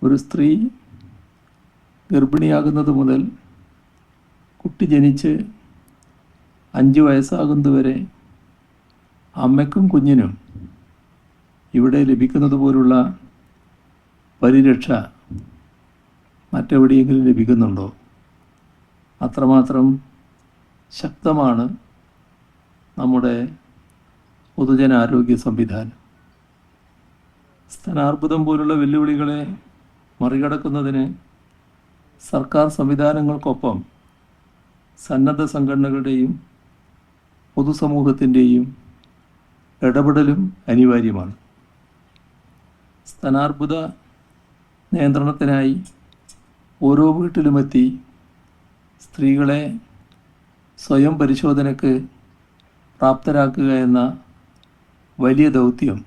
ഒരു സ്ത്രീ ഗർഭിണിയാകുന്നത് മുതൽ കുട്ടി ജനിച്ച് 5 വയസ്സാകുന്നതുവരെ അമ്മയ്ക്കും കുഞ്ഞിനും ഇവിടെ ലഭിക്കുന്നത് പോലുള്ള പരിരക്ഷ മറ്റെവിടെയെങ്കിലും ലഭിക്കുന്നുണ്ടോ? അത്രമാത്രം ശക്തമാണ് നമ്മുടെ പൊതുജനാരോഗ്യ സംവിധാനം. സ്തനാർബുദം പോലുള്ള വെല്ലുവിളികളെ മറികടക്കുന്നതിന് സർക്കാർ സംവിധാനങ്ങൾക്കൊപ്പം സന്നദ്ധ സംഘടനകളുടെയും പൊതുസമൂഹത്തിൻ്റെയും ഇടപെടലും അനിവാര്യമാണ്. സ്തനാർബുദ നിയന്ത്രണത്തിനായി ഓരോ വീട്ടിലുമെത്തി സ്ത്രീകളെ സ്വയം പരിശോധനയ്ക്ക് പ്രാപ്തരാക്കുക എന്ന വലിയ ദൗത്യം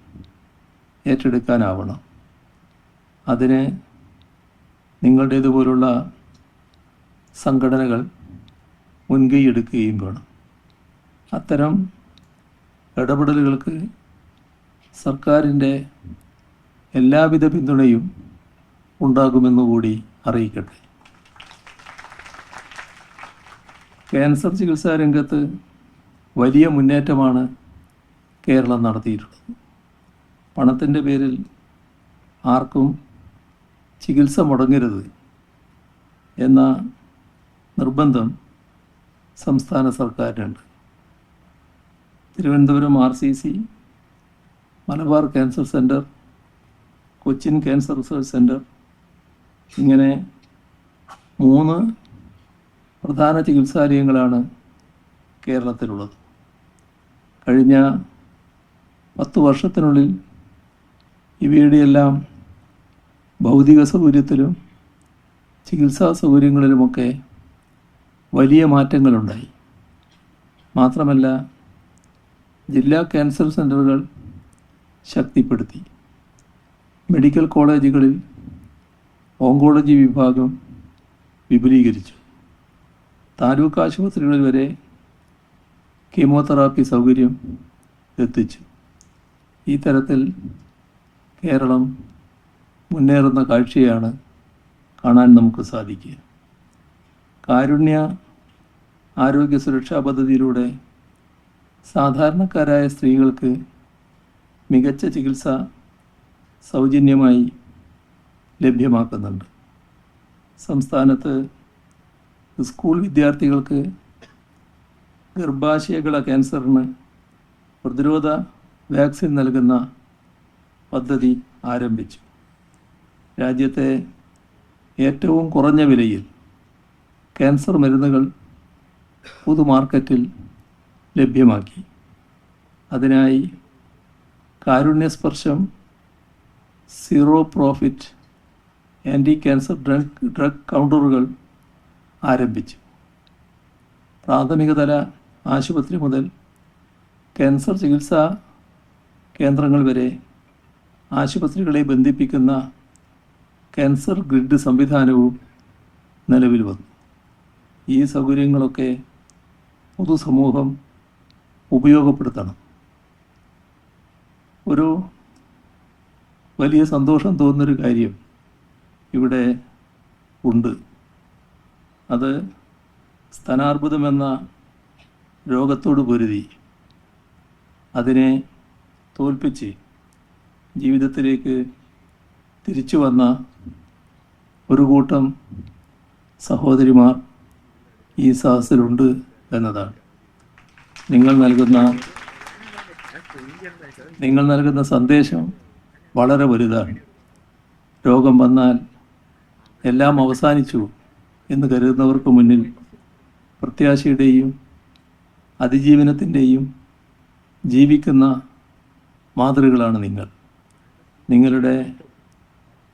ഏറ്റെടുക്കാനാവണം. അതിന് നിങ്ങളുടേതുപോലുള്ള സംഘടനകൾ മുൻകൈയെടുക്കുകയും വേണം. അത്തരം ഇടപെടലുകൾക്ക് സർക്കാരിൻ്റെ എല്ലാവിധ പിന്തുണയും ഉണ്ടാകുമെന്നുകൂടി അറിയിക്കട്ടെ. ക്യാൻസർ ചികിത്സാ രംഗത്ത് വലിയ മുന്നേറ്റമാണ് കേരളം നടത്തിയിട്ടുള്ളത്. പണത്തിൻ്റെ പേരിൽ ആർക്കും ചികിത്സ മുടങ്ങരുത് എന്ന നിർബന്ധം സംസ്ഥാന സർക്കാരിനുണ്ട്. Thiruvananthapuram RCC, Malabar cancer centre, Cochin cancer research centre, ഇങ്ങനെ 3 പ്രധാന ചികിത്സാലയങ്ങളാണ് കേരളത്തിലുള്ളത്. കഴിഞ്ഞ 10 വർഷത്തിനുള്ളിൽ ഇവയുടെയെല്ലാം ഭൗതിക സൗകര്യത്തിലും ചികിത്സാ സൗകര്യങ്ങളിലുമൊക്കെ വലിയ മാറ്റങ്ങളുണ്ടായി. മാത്രമല്ല, ജില്ലാ ക്യാൻസർ സെൻ്ററുകൾ ശക്തിപ്പെടുത്തി. മെഡിക്കൽ കോളേജുകളിൽ ഓങ്കോളജി വിഭാഗം വിപുലീകരിച്ചു. താലൂക്ക് ആശുപത്രികളിൽ വരെ കീമോതെറാപ്പി സൗകര്യം എത്തിച്ചു. ഈ തരത്തിൽ കേരളം മുന്നേറുന്ന കാഴ്ചയാണ് കാണാൻ നമുക്ക് സാധിക്കുക. കാരുണ്യ ആരോഗ്യ സുരക്ഷാ പദ്ധതിയിലൂടെ സാധാരണക്കാരായ സ്ത്രീകൾക്ക് മികച്ച ചികിത്സ സൗജന്യമായി ലഭ്യമാക്കുന്നുണ്ട്. സംസ്ഥാനത്ത് സ്കൂൾ വിദ്യാർത്ഥികൾക്ക് ഗർഭാശയകള ക്യാൻസറിന് പ്രതിരോധ വാക്സിൻ നൽകുന്ന പദ്ധതി ആരംഭിച്ചു. രാജ്യത്തെ ഏറ്റവും കുറഞ്ഞ വിലയിൽ ക്യാൻസർ മരുന്നുകൾ പൊതുമാർക്കറ്റിൽ ലഭ്യമാക്കി. അതിനായി കാരുണ്യസ്പർശം zero profit anti cancer drug കൗണ്ടറുകൾ ആരംഭിച്ചു. പ്രാഥമികതല ആശുപത്രി മുതൽ ക്യാൻസർ ചികിത്സാ കേന്ദ്രങ്ങൾ വരെ ആശുപത്രികളെ ബന്ധിപ്പിക്കുന്ന ക്യാൻസർ ഗ്രിഡ് സംവിധാനവും നിലവിൽ വന്നു. ഈ സൗകര്യങ്ങളൊക്കെ പൊതുസമൂഹം ഉപയോഗപ്പെടുത്തണം. ഒരു വലിയ സന്തോഷം തോന്നുന്നൊരു കാര്യം ഇവിടെ ഉണ്ട്. അത് സ്തനാർബുദമെന്ന രോഗത്തോട് പൊരുതി അതിനെ തോൽപ്പിച്ച് ജീവിതത്തിലേക്ക് തിരിച്ചു വന്ന ഒരു കൂട്ടം സഹോദരിമാർ ഈ സദസ്സിലുണ്ട് എന്നതാണ്. നിങ്ങൾ നൽകുന്ന സന്ദേശം വളരെ വലുതാണ്. രോഗം വന്നാൽ എല്ലാം അവസാനിച്ചു എന്ന് കരുതുന്നവർക്ക് മുന്നിൽ പ്രത്യാശയുടെയും അതിജീവനത്തിൻ്റെയും ജീവിക്കുന്ന മാതൃകളാണ് നിങ്ങൾ. നിങ്ങളുടെ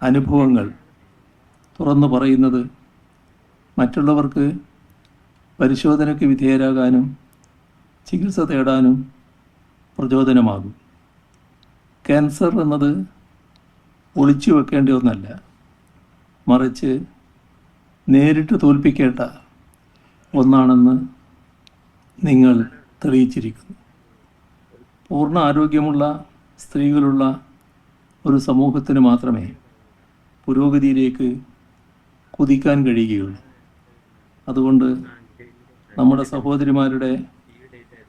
അനുഭവങ്ങൾ തുറന്നു പറയുന്നത് മറ്റുള്ളവർക്ക് പരിശോധനയ്ക്ക് വിധേയരാകാനും ചികിത്സ തേടാനും പ്രചോദനമാകും. ക്യാൻസർ എന്നത് ഒളിച്ചു വെക്കേണ്ട ഒന്നല്ല, മറിച്ച് നേരിട്ട് തോൽപ്പിക്കേണ്ട ഒന്നാണെന്ന് നിങ്ങൾ തെളിയിച്ചിരിക്കുന്നു. പൂർണ്ണ ആരോഗ്യമുള്ള സ്ത്രീകളുള്ള ഒരു സമൂഹത്തിന് മാത്രമേ പുരോഗതിയിലേക്ക് കുതിക്കാൻ കഴിയുകയുള്ളൂ. അതുകൊണ്ട് നമ്മുടെ സഹോദരിമാരുടെ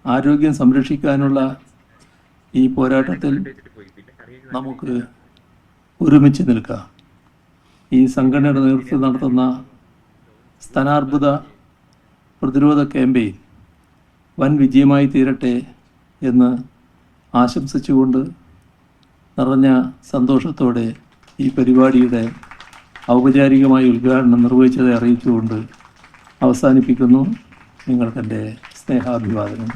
ആരോഗ്യം സംരക്ഷിക്കാനുള്ള ഈ പോരാട്ടത്തിൽ നമുക്ക് ഒരുമിച്ച് നിൽക്കാം. ഈ സംഘടനയുടെ നേതൃത്വം നടത്തുന്ന സ്തനാർബുദ പ്രതിരോധ ക്യാമ്പയിൻ വൻ വിജയമായി തീരട്ടെ എന്ന് ആശംസിച്ചുകൊണ്ട് നിറഞ്ഞ സന്തോഷത്തോടെ ഈ പരിപാടിയുടെ ഔപചാരികമായ ഉദ്ഘാടനം നിർവഹിച്ചதை അറിയിച്ചുകൊണ്ട് അവസാനിപ്പിക്കുന്നു. നിങ്ങൾക്കെൻ്റെ സ്നേഹാഭിവാദനം.